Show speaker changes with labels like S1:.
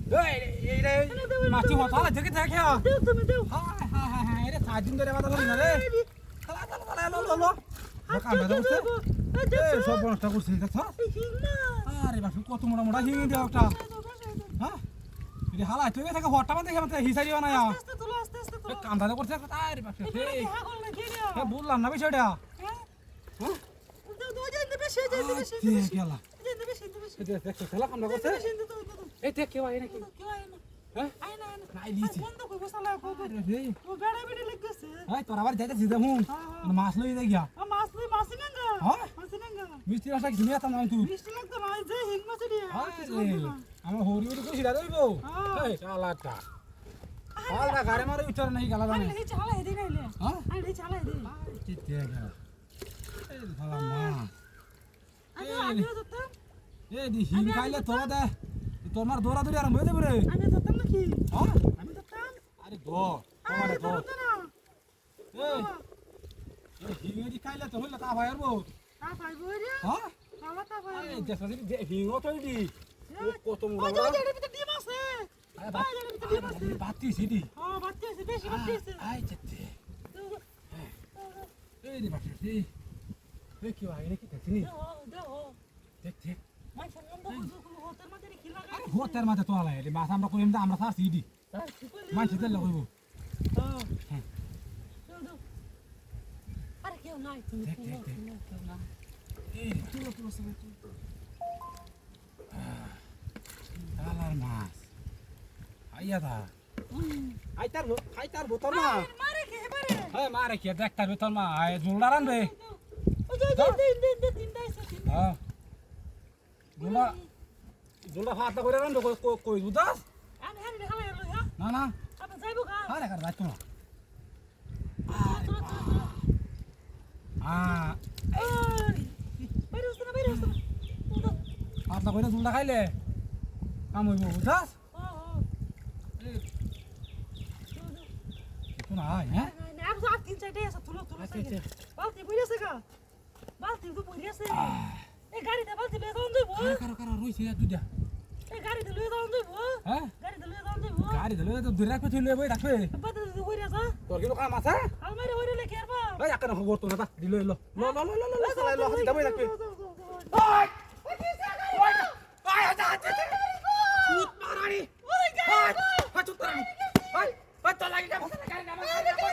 S1: এই রে মাছি হতালা দেখে দেখে
S2: দেও তুমি দেও
S1: হায় হায় হায় হায় রে 4 দিন ধরে বাতা ধরি না রে খালা খালা খালা লো কামটা করছে এই সব বনটা করছে দেখছ আরে বাপু কত মোটা মোটা হিং দেও একটা হ্যাঁ এই হালা তুই থেকে হটটা মানে দেখে মতে হিসারি বানায়া
S2: আস্তে তোলো আস্তে তোলো
S1: কামটা করছে আরে বাপু এই
S2: হাগল না খেয়ে
S1: বললাম না বিষয়টা
S2: হ্যাঁ
S1: হ্যাঁ
S2: দাও দাও যাই দেবে সে যাই দেবে সে
S1: গেলা
S2: যাই দেবে সে দেবে
S1: এই দেখ খেলা কামটা করছে এই দেখ কেউ আয় নাকি
S2: কেউ আয় না
S1: হ্যাঁ
S2: আয় না
S1: নাই লিছি
S2: বন্ধ কই বসালা কো
S1: আরে রে
S2: ও বেড়া বেড়ি লাগছে
S1: এই তোর আবার যাইতে জিদে হুন মাছ লই দে গিয়া
S2: মাছ লই মাছ নাঙ্গা
S1: হ্যাঁ
S2: মাছ নাঙ্গা
S1: মিষ্টি মাছটা কিছু নিয়ে না তুই
S2: মিষ্টি লাগতো না যে হিং মাছ দিয়া
S1: আমার হরি হরি করে সিরা দইব এই শালাটা হালটা গাড়ি মারে উচ্চারণ নাই গালা জানে
S2: আরে চালা হেদি নাইলে
S1: হ্যাঁ
S2: আরে চালা হেদি
S1: চিতে গেল এই শালা মা
S2: আমি তো
S1: এই দি হিং খাইলে তোরা দে তোমার দৌড়া দৌড়ি আরম্ভ হয়ে যাবে রে
S2: আমি তো নাকি
S1: হ্যাঁ
S2: আমি তো
S1: আরে দো তোমারে দো
S2: না
S1: এই হিং দি খাইলে তো হইলো তা ভাই আরবো
S2: তা পাইবো রে
S1: হ্যাঁ
S2: খাওয়া তা পাইবো
S1: এই দেখছ দি হিং তো দি কত
S2: ওই
S1: মোড়া
S2: যে এর ভিতর ডিম আছে
S1: আরে বাতি সিডি
S2: হ্যাঁ বাচ্চা আছে বেশি বাচ্চা আছে
S1: আই চিতে এই রে বাতি এই কি হয় নাকি দেখনি
S2: দেও
S1: দেখ দেখ
S2: মাছ বন্ধ করে হোটেল মাঝে কি লাগা
S1: আরে হোতের মাঝে তো আলাই রে মাছ আমরা কইম দা আমরা সার সিডি মাছ দিতে লাগইব
S2: হ্যাঁ দেও আরে কেউ নাই তুমি
S1: দেখ দেখ দেখ এই
S2: তুলো তুলো সব
S1: আলার মাছ আইয়া দা আইতার বোতল মা
S2: মারে কে বারে
S1: হ্যাঁ মারে কি দেখতার বোতল মা আই জুলডা রান রে
S2: ওই যে তিনটা আছে
S1: হ্যাঁ জুলডা ফাটা করে রান কই বুদাস
S2: আমি হানি খালা এলো হ্যাঁ
S1: না না
S2: আপনি যাইবো গা
S1: আরে কার যাইতো না
S2: তুলো বাইরে উঠনা
S1: ফাটা করে জুলডা খাইলে কাম হইব বুদাস কিছু না হ্যাঁ
S2: আর যা তিন চারটে আছে তুলো বালতি বইরেছে গা বালতি তো বইরেছে এই গাড়িতে বালতি লে যাওন যাইবো
S1: কারো রইছে দুইটা
S2: এই গাড়িতে লই যাওন যাইবো
S1: হ্যাঁ
S2: গাড়িতে লই যাওন যাইবো
S1: গাড়ি ধরে তো দূরে রাখবে তুই লই রাখবে
S2: বাতে বইরেছে
S1: তোর কি কাম আছে
S2: আলমারি হইরে কে আরবা
S1: এই আকার খবর তো না তা দিল লো লো লো লো লো লো চালাই লো হাতি দাবই রাখবে
S2: ওই
S1: ওই ওই আচ্ছা আচ্ছা চুত মারানি ওই চুত মারানি ওই তো লাগি যা গাড়ি না